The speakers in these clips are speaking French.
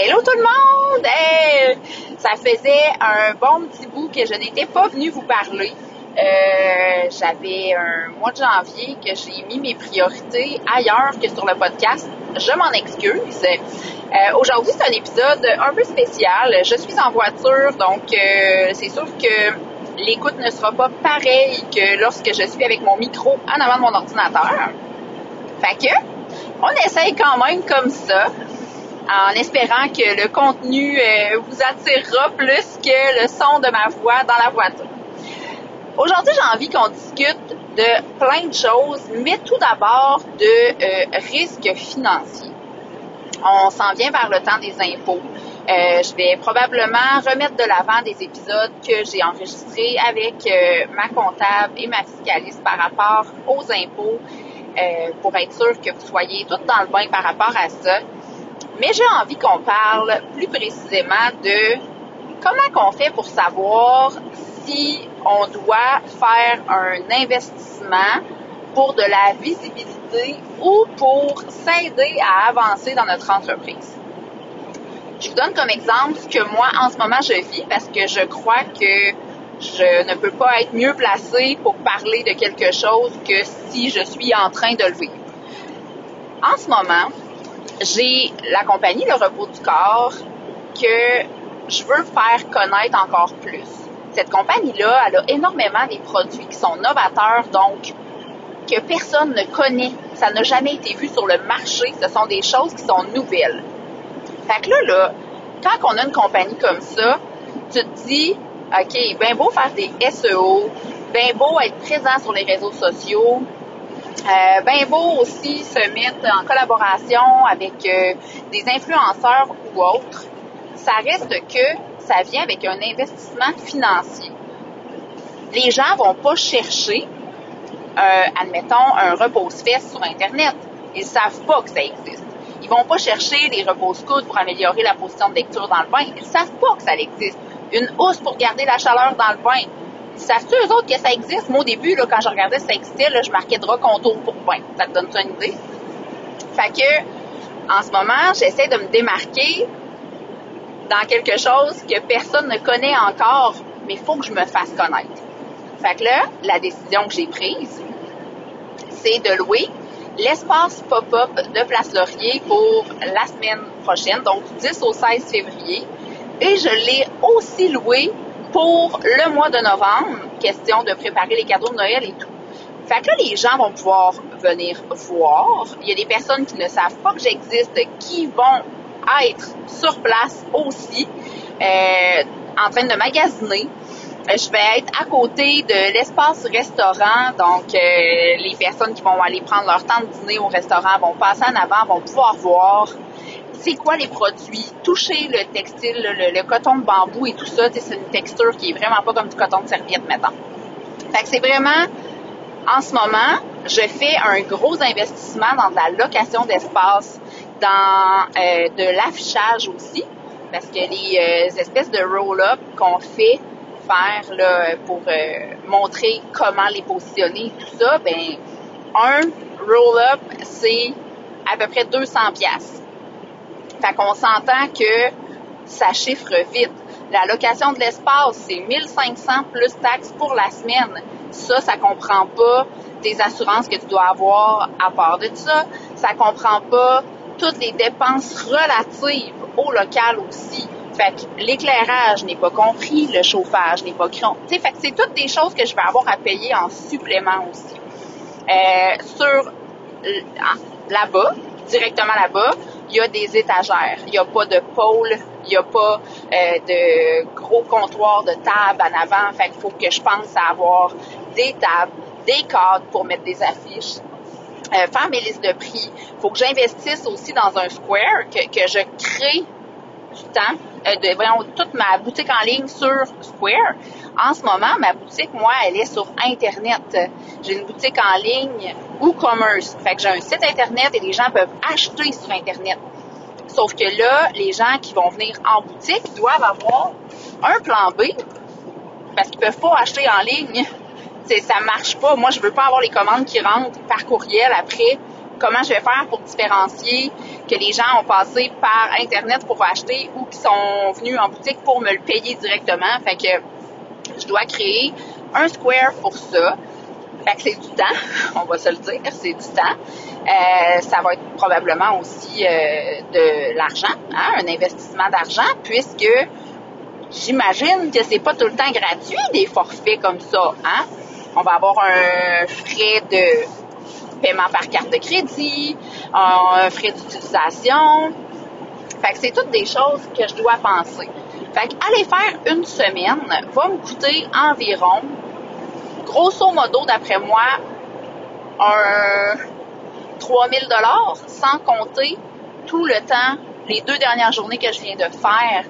Hello tout le monde! Hey! Ça faisait un bon petit bout que je n'étais pas venue vous parler. J'avais un mois de janvier que j'ai mis mes priorités ailleurs que sur le podcast. Je m'en excuse. Aujourd'hui, c'est un épisode un peu spécial. Je suis en voiture, donc c'est sûr que l'écoute ne sera pas pareille que lorsque je suis avec mon micro en avant de mon ordinateur. Fait que, on essaye quand même comme ça, en espérant que le contenu vous attirera plus que le son de ma voix dans la voiture. Aujourd'hui, j'ai envie qu'on discute de plein de choses, mais tout d'abord de risques financiers. On s'en vient vers le temps des impôts. Je vais probablement remettre de l'avant des épisodes que j'ai enregistrés avec ma comptable et ma fiscaliste par rapport aux impôts pour être sûr que vous soyez toutes dans le bain par rapport à ça. Mais j'ai envie qu'on parle plus précisément de comment on fait pour savoir si on doit faire un investissement pour de la visibilité ou pour s'aider à avancer dans notre entreprise. Je vous donne comme exemple ce que moi, en ce moment, je vis parce que je crois que je ne peux pas être mieux placée pour parler de quelque chose que si je suis en train de le vivre. En ce moment, j'ai la compagnie Le Repos du Corps que je veux faire connaître encore plus. Cette compagnie-là, elle a énormément des produits qui sont novateurs, donc que personne ne connaît. Ça n'a jamais été vu sur le marché. Ce sont des choses qui sont nouvelles. Fait que là, quand on a une compagnie comme ça, tu te dis, OK, bien beau faire des SEO, bien beau être présent sur les réseaux sociaux, bien beau aussi se mettre en collaboration avec des influenceurs ou autres, ça reste que ça vient avec un investissement financier. Les gens vont pas chercher, admettons, un repose-fesses sur Internet. Ils savent pas que ça existe. Ils vont pas chercher des repose-coudes pour améliorer la position de lecture dans le bain. Ils savent pas que ça existe. Une housse pour garder la chaleur dans le bain. Savent-tu eux autres que ça existe? Moi, au début, là, quand je regardais si ça existait, là, je marquais drap contour pour bain. Ça te donne-tu une idée? Fait que, en ce moment, j'essaie de me démarquer dans quelque chose que personne ne connaît encore, mais il faut que je me fasse connaître. Fait que là, la décision que j'ai prise, c'est de louer l'espace pop-up de Place Laurier pour la semaine prochaine, donc du 10 au 16 février. Et je l'ai aussi loué pour le mois de novembre, question de préparer les cadeaux de Noël et tout. Fait que là, les gens vont pouvoir venir voir. Il y a des personnes qui ne savent pas que j'existe, qui vont être sur place aussi, en train de magasiner. Je vais être à côté de l'espace restaurant, donc les personnes qui vont aller prendre leur temps de dîner au restaurant vont passer en avant, vont pouvoir voir c'est quoi les produits, toucher le textile, le coton de bambou et tout ça. C'est une texture qui est vraiment pas comme du coton de serviette, mettons. Fait que c'est vraiment, en ce moment, je fais un gros investissement dans de la location d'espace, dans de l'affichage aussi, parce que les espèces de roll-up qu'on fait faire là, pour montrer comment les positionner, tout ça, ben un roll-up, c'est à peu près 200$. Fait qu'on s'entend que ça chiffre vite. La location de l'espace, c'est 1500 plus taxes pour la semaine. Ça comprend pas tes assurances que tu dois avoir à part de ça. Ça comprend pas toutes les dépenses relatives au local aussi. Fait que l'éclairage n'est pas compris, le chauffage n'est pas compris. Tu sais, fait que c'est toutes des choses que je vais avoir à payer en supplément aussi. Là-bas, directement là-bas, il y a des étagères. Il n'y a pas de pôle, il n'y a pas de gros comptoir de table en avant. Fait qu'il faut que je pense à avoir des tables, des cadres pour mettre des affiches. Faire mes listes de prix. Il faut que j'investisse aussi dans un Square, que je crée du temps. Toute ma boutique en ligne sur Square. En ce moment, ma boutique, moi, elle est sur Internet. J'ai une boutique en ligne WooCommerce. Fait que j'ai un site Internet et les gens peuvent acheter sur Internet. Sauf que là, les gens qui vont venir en boutique doivent avoir un plan B parce qu'ils peuvent pas acheter en ligne. Ça marche pas. Moi, je veux pas avoir les commandes qui rentrent par courriel après. Comment je vais faire pour différencier que les gens ont passé par Internet pour acheter ou qui sont venus en boutique pour me le payer directement. Fait que je dois créer un Square pour ça. Fait que c'est du temps, on va se le dire, c'est du temps. Ça va être probablement aussi de l'argent, hein, un investissement d'argent, puisque j'imagine que c'est pas tout le temps gratuit, des forfaits comme ça, hein. On va avoir un frais de paiement par carte de crédit, un frais d'utilisation. Fait que c'est toutes des choses que je dois penser. Fait que aller faire une semaine va me coûter environ, grosso modo, d'après moi, un 3000 $ sans compter tout le temps, les 2 dernières journées que je viens de faire,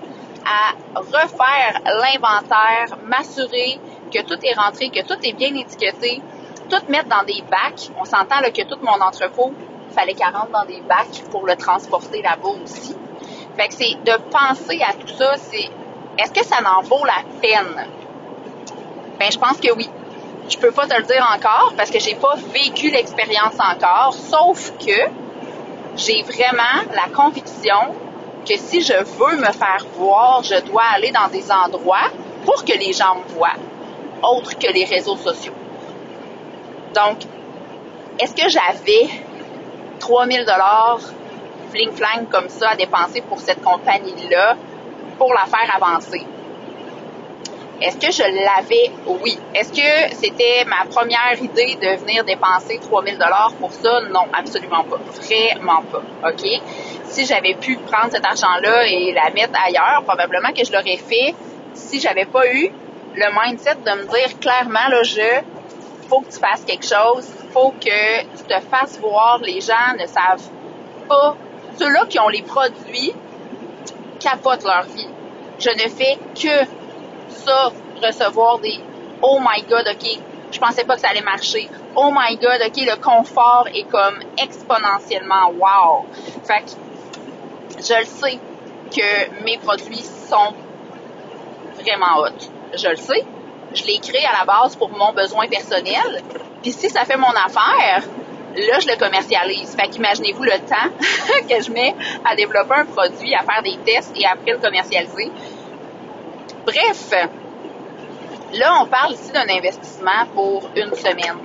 à refaire l'inventaire, m'assurer que tout est rentré, que tout est bien étiqueté, tout mettre dans des bacs. On s'entend là, que tout mon entrepôt, il fallait qu'elle rentre dans des bacs pour le transporter là-bas aussi. Fait que c'est de penser à tout ça, c'est est-ce que ça en vaut la peine? Ben, je pense que oui. Je peux pas te le dire encore parce que j'ai pas vécu l'expérience encore, sauf que j'ai vraiment la conviction que si je veux me faire voir, je dois aller dans des endroits pour que les gens me voient, autres que les réseaux sociaux. Donc, est-ce que j'avais 3000 $ fling-flang comme ça à dépenser pour cette compagnie-là pour la faire avancer? Est-ce que je l'avais? Oui. Est-ce que c'était ma première idée de venir dépenser 3000 $ pour ça? Non, absolument pas. Vraiment pas. OK? Si j'avais pu prendre cet argent-là et la mettre ailleurs, probablement que je l'aurais fait si j'avais pas eu le mindset de me dire clairement, là, faut que tu fasses quelque chose, faut que tu te fasses voir. Les gens ne savent pas. Ceux-là qui ont les produits capotent leur vie. Je ne fais que ça, recevoir des « Oh my God, OK, je pensais pas que ça allait marcher. Oh my God, OK, le confort est comme exponentiellement wow. » Fait que je le sais que mes produits sont vraiment hot. Je le sais. Je l'ai créé à la base pour mon besoin personnel. Puis si ça fait mon affaire, là, je le commercialise. Fait qu'imaginez-vous le temps que je mets à développer un produit, à faire des tests et après le commercialiser. Bref, là, on parle ici d'un investissement pour une semaine.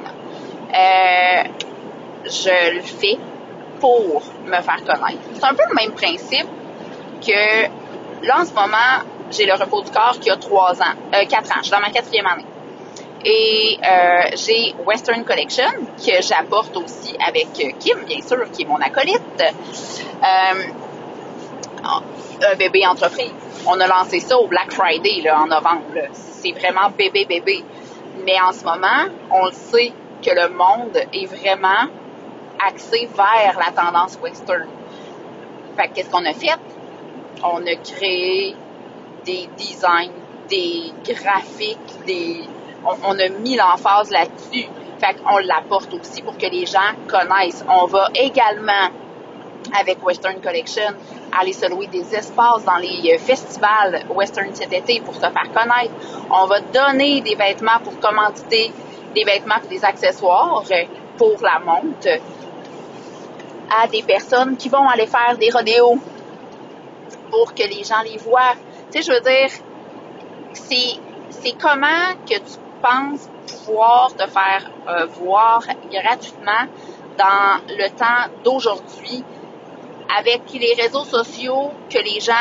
Je le fais pour me faire connaître. C'est un peu le même principe que, là, en ce moment, j'ai le repos du corps qui a 4 ans. Je suis dans ma 4e année. Et j'ai Western Collection que j'apporte aussi avec Kim, bien sûr, qui est mon acolyte. Un bébé entreprise. On a lancé ça au Black Friday là, en novembre. Là. C'est vraiment bébé. Mais en ce moment, on le sait que le monde est vraiment axé vers la tendance western. Fait que qu'est-ce qu'on a fait? On a créé des designs, des graphiques, on a mis l'emphase là-dessus. Fait qu'on l'apporte aussi pour que les gens connaissent. On va également, avec Western Collection, aller se louer des espaces dans les festivals western cet été pour se faire connaître. On va donner des vêtements pour commanditer des vêtements et des accessoires pour la monte à des personnes qui vont aller faire des rodéos pour que les gens les voient. Tu sais, je veux dire, c'est comment que tu penses pouvoir te faire voir gratuitement dans le temps d'aujourd'hui avec les réseaux sociaux que les gens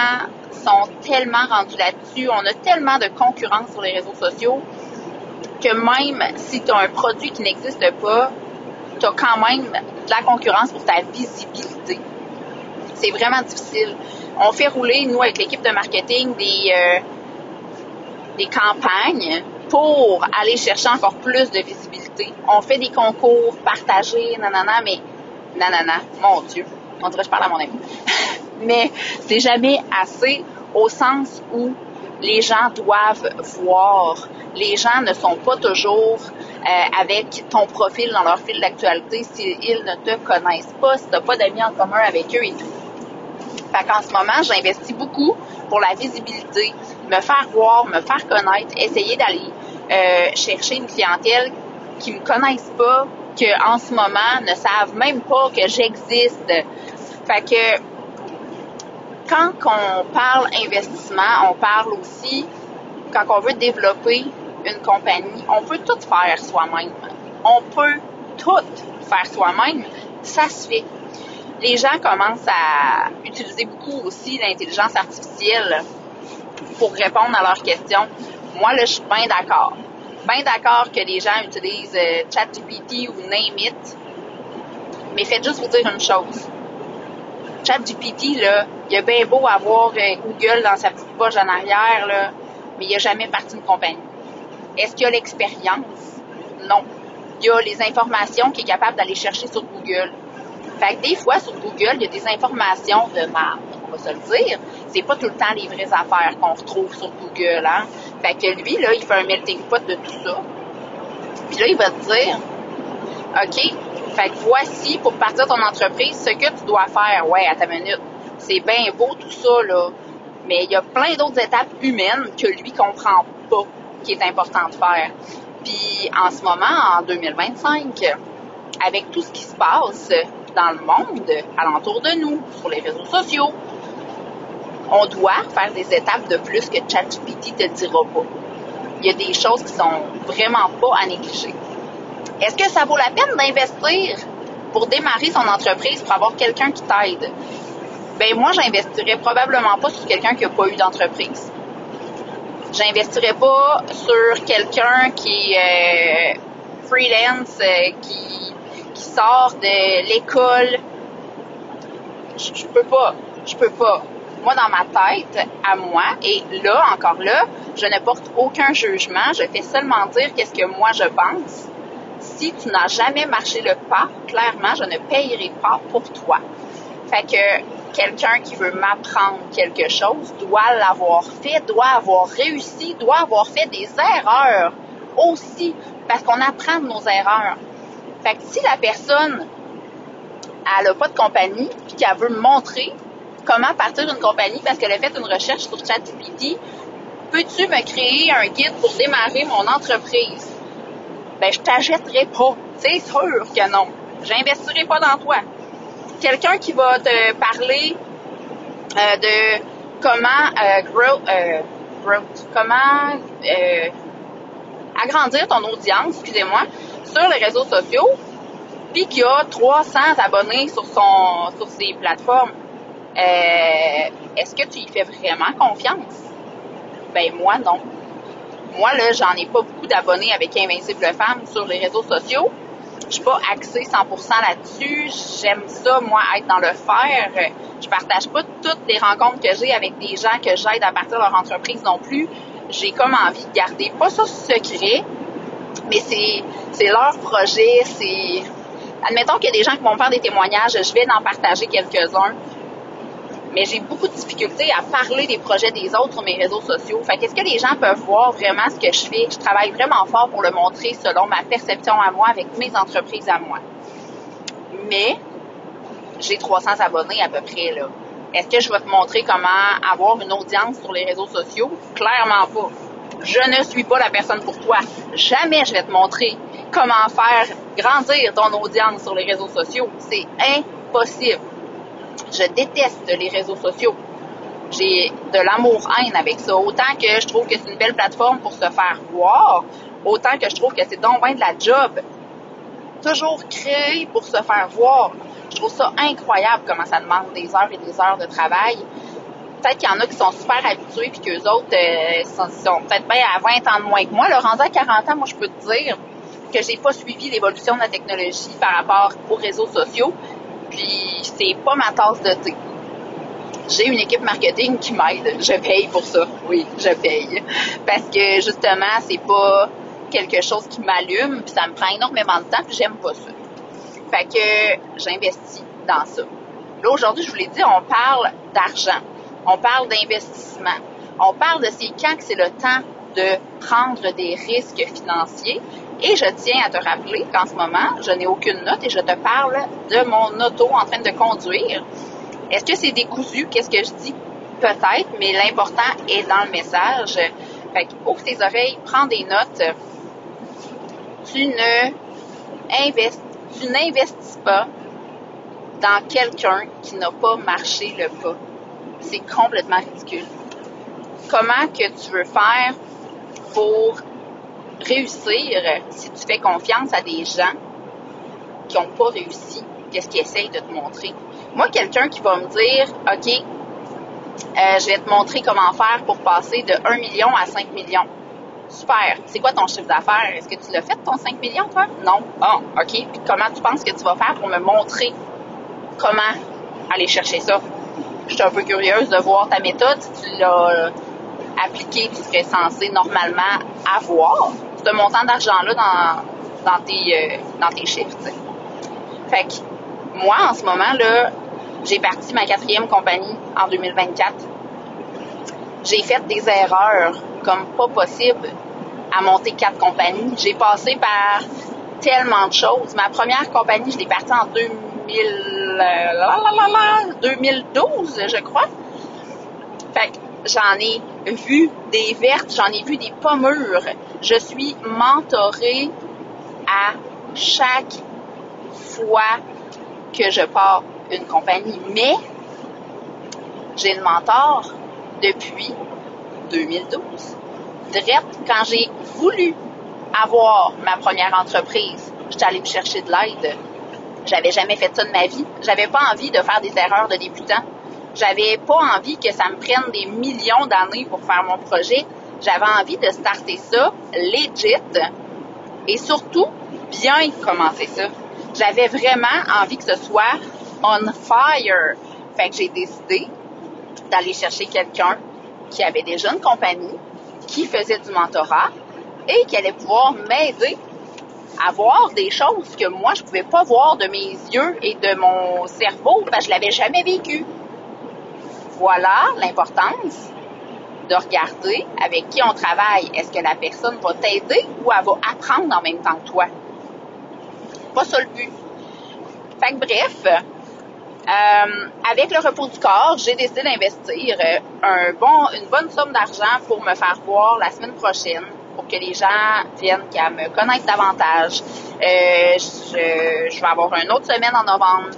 sont tellement rendus là-dessus. On a tellement de concurrence sur les réseaux sociaux que même si tu as un produit qui n'existe pas, tu as quand même de la concurrence pour ta visibilité. C'est vraiment difficile. On fait rouler, nous, avec l'équipe de marketing, des campagnes pour aller chercher encore plus de visibilité. On fait des concours partagés, mais mon Dieu, on dirait que je parle à mon ami. Mais c'est jamais assez au sens où les gens doivent voir. Les gens ne sont pas toujours avec ton profil dans leur fil d'actualité s'ils ne te connaissent pas, si tu n'as pas d'amis en commun avec eux et tout. Fait qu'en ce moment, j'investis beaucoup pour la visibilité, me faire voir, me faire connaître, essayer d'aller chercher une clientèle qui me connaissent pas, qui en ce moment ne savent même pas que j'existe. Fait que quand on parle investissement, on parle aussi, quand on veut développer une compagnie, on peut tout faire soi-même. On peut tout faire soi-même. Ça se fait. Les gens commencent à utiliser beaucoup aussi l'intelligence artificielle pour répondre à leurs questions. Moi, là, je suis bien d'accord. Bien d'accord que les gens utilisent ChatGPT ou Name It. Mais faites juste vous dire une chose. ChatGPT, là, il a bien beau avoir Google dans sa petite poche en arrière, là, mais il n'a jamais parti d'une compagnie. Est-ce qu'il a l'expérience? Non. Il a les informations qu'il est capable d'aller chercher sur Google. Fait que des fois, sur Google, il y a des informations de merde, on va se le dire. C'est pas tout le temps les vraies affaires qu'on retrouve sur Google, hein. Fait que lui, là, il fait un melting pot de tout ça. Puis là, il va te dire, OK, fait que voici, pour partir ton entreprise, ce que tu dois faire. Ouais, à ta minute. C'est bien beau tout ça, là. Mais il y a plein d'autres étapes humaines que lui comprend pas, qui est important de faire. Puis en ce moment, en 2025, avec tout ce qui se passe dans le monde, alentour de nous, sur les réseaux sociaux, on doit faire des étapes de plus que ChatGPT te dira pas. Il y a des choses qui sont vraiment pas à négliger. Est-ce que ça vaut la peine d'investir pour démarrer son entreprise, pour avoir quelqu'un qui t'aide? Ben moi, j'investirais probablement pas sur quelqu'un qui n'a pas eu d'entreprise. J'investirais pas sur quelqu'un qui est freelance, qui sort de l'école. Je peux pas. Moi, dans ma tête, à moi, et là, encore là, je ne porte aucun jugement. Je fais seulement dire qu'est-ce que moi, je pense. Si tu n'as jamais marché le pas, clairement, je ne payerai pas pour toi. Fait que quelqu'un qui veut m'apprendre quelque chose doit l'avoir fait, doit avoir réussi, doit avoir fait des erreurs aussi, parce qu'on apprend de nos erreurs. Fait que si la personne, elle n'a pas de compagnie, puis qu'elle veut me montrer comment partir d'une compagnie parce qu'elle a fait une recherche sur ChatGPT, peux-tu me créer un guide pour démarrer mon entreprise? Ben, je t'achèterai pas. C'est sûr que non. J'investirai pas dans toi. Quelqu'un qui va te parler de comment agrandir ton audience, excusez-moi, sur les réseaux sociaux, puis qui a 300 abonnés sur ses plateformes. Est-ce que tu y fais vraiment confiance? Ben moi non. Moi là, j'en ai pas beaucoup d'abonnés avec Invincible Femme sur les réseaux sociaux. Je suis pas axée 100% là-dessus. J'aime ça, moi, être dans le faire. Je partage pas toutes les rencontres que j'ai avec des gens que j'aide à partir de leur entreprise non plus. J'ai comme envie de garder pas ça secret, mais c'est leur projet, c'est... Admettons qu'il y a des gens qui vont me faire des témoignages, je vais en partager quelques-uns. Mais j'ai beaucoup de difficultés à parler des projets des autres sur mes réseaux sociaux. Fait qu'est-ce que les gens peuvent voir vraiment ce que je fais? Je travaille vraiment fort pour le montrer selon ma perception à moi, avec mes entreprises à moi. Mais j'ai 300 abonnés à peu près, là. Est-ce que je vais te montrer comment avoir une audience sur les réseaux sociaux? Clairement pas. Je ne suis pas la personne pour toi. Jamais je vais te montrer comment faire grandir ton audience sur les réseaux sociaux. C'est impossible. Je déteste les réseaux sociaux. J'ai de l'amour-haine avec ça. Autant que je trouve que c'est une belle plateforme pour se faire voir, autant que je trouve que c'est donc bien de la job. Toujours créé pour se faire voir. Je trouve ça incroyable comment ça demande des heures et des heures de travail. Peut-être qu'il y en a qui sont super habitués puis qu'eux autres sont peut-être bien à 20 ans de moins que moi. Le rendu à 40 ans, moi, je peux te dire que j'ai pas suivi l'évolution de la technologie par rapport aux réseaux sociaux. Puis, c'est pas ma tasse de thé. J'ai une équipe marketing qui m'aide. Je paye pour ça. Oui, je paye. Parce que, justement, c'est pas quelque chose qui m'allume, puis ça me prend énormément de temps, puis j'aime pas ça. Fait que j'investis dans ça. Là, aujourd'hui, je vous l'ai dit, on parle d'argent. On parle d'investissement. On parle de c'est quand que c'est le temps de prendre des risques financiers. Et je tiens à te rappeler qu'en ce moment, je n'ai aucune note et je te parle de mon auto en train de conduire. Est-ce que c'est décousu? Qu'est-ce que je dis? Peut-être, mais l'important est dans le message. Fait que ouvre tes oreilles, prends des notes. Tu n'investis pas dans quelqu'un qui n'a pas marché le pas. C'est complètement ridicule. Comment que tu veux faire pour réussir si tu fais confiance à des gens qui n'ont pas réussi? Qu'est-ce qu'ils essayent de te montrer? Moi, quelqu'un qui va me dire, OK, je vais te montrer comment faire pour passer de 1 million à 5 millions. Super. C'est quoi ton chiffre d'affaires? Est-ce que tu l'as fait, ton 5 millions, toi? Non. Ah, OK. Puis comment tu penses que tu vas faire pour me montrer comment aller chercher ça? Je suis un peu curieuse de voir ta méthode. Si tu l'as appliquée, tu serais censé normalement avoir ce montant d'argent-là dans tes chiffres, t'sais. Fait que moi, en ce moment, là, j'ai parti ma 4e compagnie en 2024. J'ai fait des erreurs comme pas possible à monter 4 compagnies. J'ai passé par tellement de choses. Ma première compagnie, je l'ai partie en 2012, je crois. Fait que j'en ai vu des vertes, j'en ai vu des pas mûres. Je suis mentorée à chaque fois que je pars une compagnie. Mais j'ai le mentor depuis 2012. Direct, quand j'ai voulu avoir ma première entreprise, j'étais allée me chercher de l'aide. J'avais jamais fait ça de ma vie. J'avais pas envie de faire des erreurs de débutant. J'avais pas envie que ça me prenne des millions d'années pour faire mon projet. J'avais envie de starter ça legit et surtout bien commencer ça. J'avais vraiment envie que ce soit on fire. Fait que j'ai décidé d'aller chercher quelqu'un qui avait déjà une compagnie, qui faisait du mentorat et qui allait pouvoir m'aider à voir des choses que moi, je pouvais pas voir de mes yeux et de mon cerveau parce que je l'avais jamais vécu. Voilà l'importance de regarder avec qui on travaille. Est-ce que la personne va t'aider ou elle va apprendre en même temps que toi? Pas ça le but. Fait que bref, avec le repos du corps, j'ai décidé d'investir une bonne somme d'argent pour me faire voir la semaine prochaine, pour que les gens viennent qu'à me connaître davantage. Je vais avoir une autre semaine en novembre.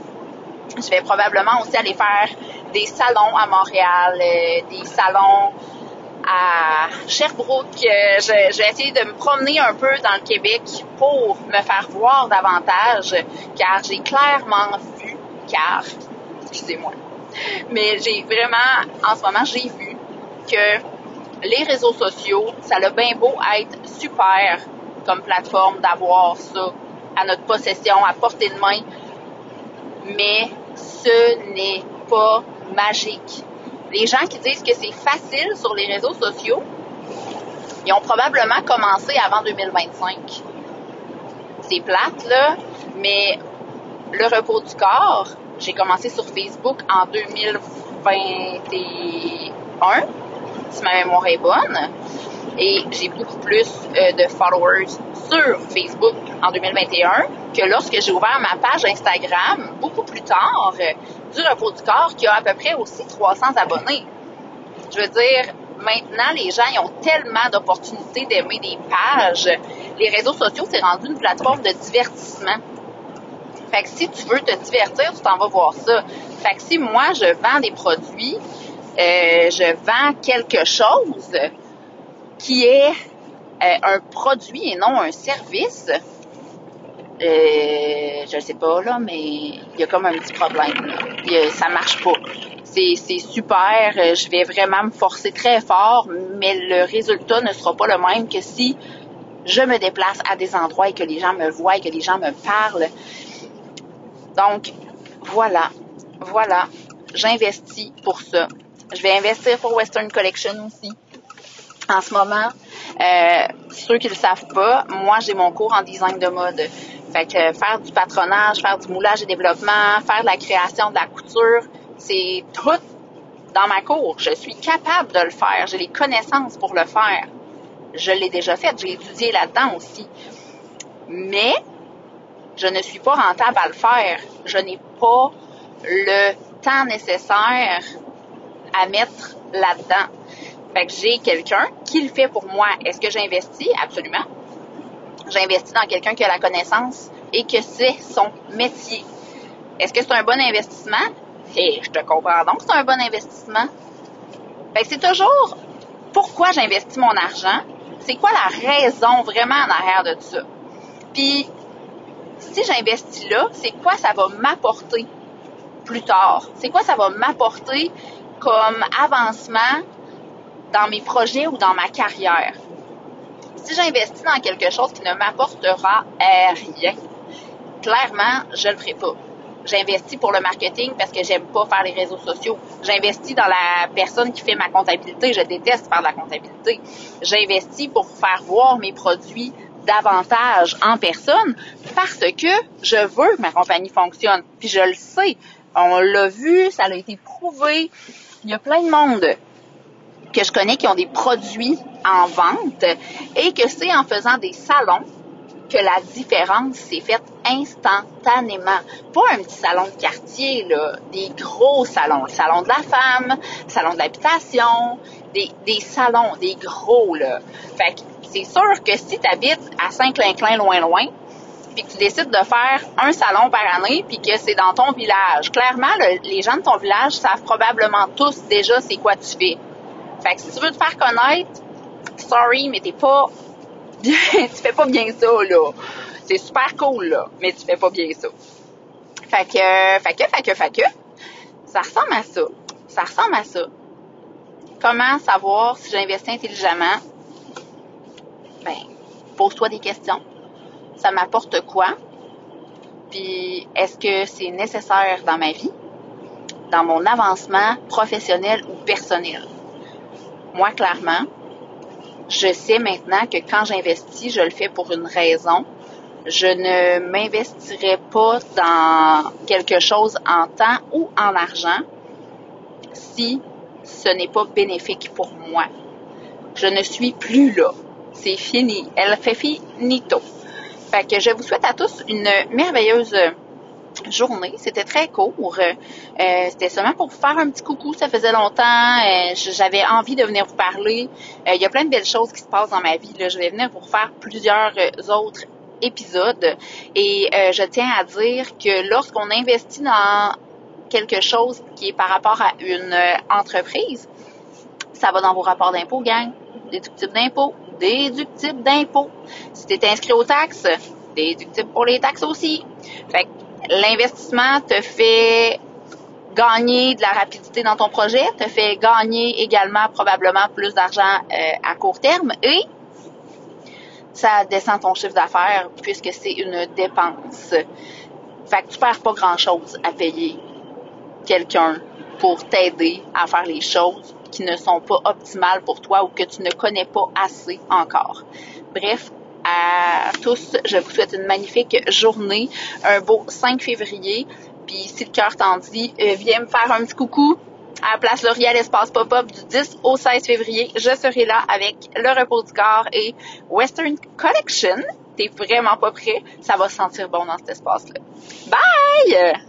Je vais probablement aussi aller faire des salons à Montréal, des salons à Sherbrooke. Je vais essayer de me promener un peu dans le Québec pour me faire voir davantage, car j'ai clairement vu, excusez-moi, mais j'ai vraiment, en ce moment, j'ai vu que les réseaux sociaux, ça a bien beau être super comme plateforme d'avoir ça à notre possession, à portée de main, mais ce n'est pas magique. Les gens qui disent que c'est facile sur les réseaux sociaux, ils ont probablement commencé avant 2025. C'est plate, là, mais le repos du corps, j'ai commencé sur Facebook en 2021, si ma mémoire est bonne, et j'ai beaucoup plus de followers sur Facebook en 2021 que lorsque j'ai ouvert ma page Instagram, beaucoup plus tard, du repos du corps, qui a à peu près aussi 300 abonnés. Je veux dire, maintenant, les gens ils ont tellement d'opportunités d'aimer des pages. Les réseaux sociaux, c'est rendu une plateforme de divertissement. Fait que si tu veux te divertir, tu t'en vas voir ça. Fait que si moi, je vends des produits, je vends quelque chose qui est un produit et non un service, je sais pas, là, mais il y a comme un petit problème, là. Ça marche pas. C'est super, je vais vraiment me forcer très fort, mais le résultat ne sera pas le même que si je me déplace à des endroits et que les gens me voient et que les gens me parlent. Donc, voilà, j'investis pour ça. Je vais investir pour Western Collection aussi. En ce moment, ceux qui ne le savent pas, moi, j'ai mon cours en design de mode. Fait que faire du patronage, faire du moulage et développement, faire de la création, de la couture, c'est tout dans ma cour. Je suis capable de le faire. J'ai les connaissances pour le faire. Je l'ai déjà fait. J'ai étudié là-dedans aussi. Mais je ne suis pas rentable à le faire. Je n'ai pas le temps nécessaire à mettre là-dedans. Fait que j'ai quelqu'un qui le fait pour moi. Est-ce que j'investis? Absolument. J'investis dans quelqu'un qui a la connaissance et que c'est son métier. Est-ce que c'est un bon investissement? Je te comprends donc que c'est un bon investissement. Fait que c'est toujours pourquoi j'investis mon argent, c'est quoi la raison vraiment en arrière de ça. Puis, si j'investis là, c'est quoi ça va m'apporter plus tard? C'est quoi ça va m'apporter comme avancement dans mes projets ou dans ma carrière? Si j'investis dans quelque chose qui ne m'apportera rien, clairement, je le ferai pas. J'investis pour le marketing parce que j'aime pas faire les réseaux sociaux. J'investis dans la personne qui fait ma comptabilité. Je déteste faire de la comptabilité. J'investis pour faire voir mes produits davantage en personne parce que je veux que ma compagnie fonctionne. Puis je le sais. On l'a vu, ça a été prouvé. Il y a plein de monde que je connais qui ont des produits en vente et que c'est en faisant des salons que la différence s'est faite instantanément. Pas un petit salon de quartier, là, des gros salons. Le salon de la femme, le salon de l'habitation, des salons, des gros, là. Fait que c'est sûr que si tu habites à Saint-Clinclin, loin, puis que tu décides de faire un salon par année, puis que c'est dans ton village, clairement, les gens de ton village savent probablement tous déjà c'est quoi tu fais. Fait que si tu veux te faire connaître, sorry, mais tu fais pas bien ça, là. C'est super cool, là, mais tu fais pas bien ça. Fait que, ça ressemble à ça. Ça ressemble à ça. Comment savoir si j'investis intelligemment? Ben, pose-toi des questions. Ça m'apporte quoi? Puis, est-ce que c'est nécessaire dans ma vie? Dans mon avancement professionnel ou personnel? Moi, clairement, je sais maintenant que quand j'investis, je le fais pour une raison. Je ne m'investirai pas dans quelque chose en temps ou en argent si ce n'est pas bénéfique pour moi. Je ne suis plus là. C'est fini. Elle fait finito. Fait que je vous souhaite à tous une merveilleuse journée. C'était très court. C'était seulement pour vous faire un petit coucou. Ça faisait longtemps. J'avais envie de venir vous parler. Il y a plein de belles choses qui se passent dans ma vie. Là. Je vais venir vous faire plusieurs autres épisodes. Et je tiens à dire que lorsqu'on investit dans quelque chose qui est par rapport à une entreprise, ça va dans vos rapports d'impôts, gang. Déductible d'impôts. Déductible d'impôts. Si tu es inscrit aux taxes, déductible pour les taxes aussi. Fait que l'investissement te fait gagner de la rapidité dans ton projet, te fait gagner également probablement plus d'argent à court terme et ça descend ton chiffre d'affaires puisque c'est une dépense. Fait que tu perds pas grand-chose à payer quelqu'un pour t'aider à faire les choses qui ne sont pas optimales pour toi ou que tu ne connais pas assez encore. Bref, à tous, je vous souhaite une magnifique journée, un beau 5 février. Puis si le cœur t'en dit, viens me faire un petit coucou à la Place Laurier, l'espace pop-up du 10 au 16 février. Je serai là avec le repos du corps et Western Collection. T'es vraiment pas prêt? Ça va sentir bon dans cet espace-là. Bye!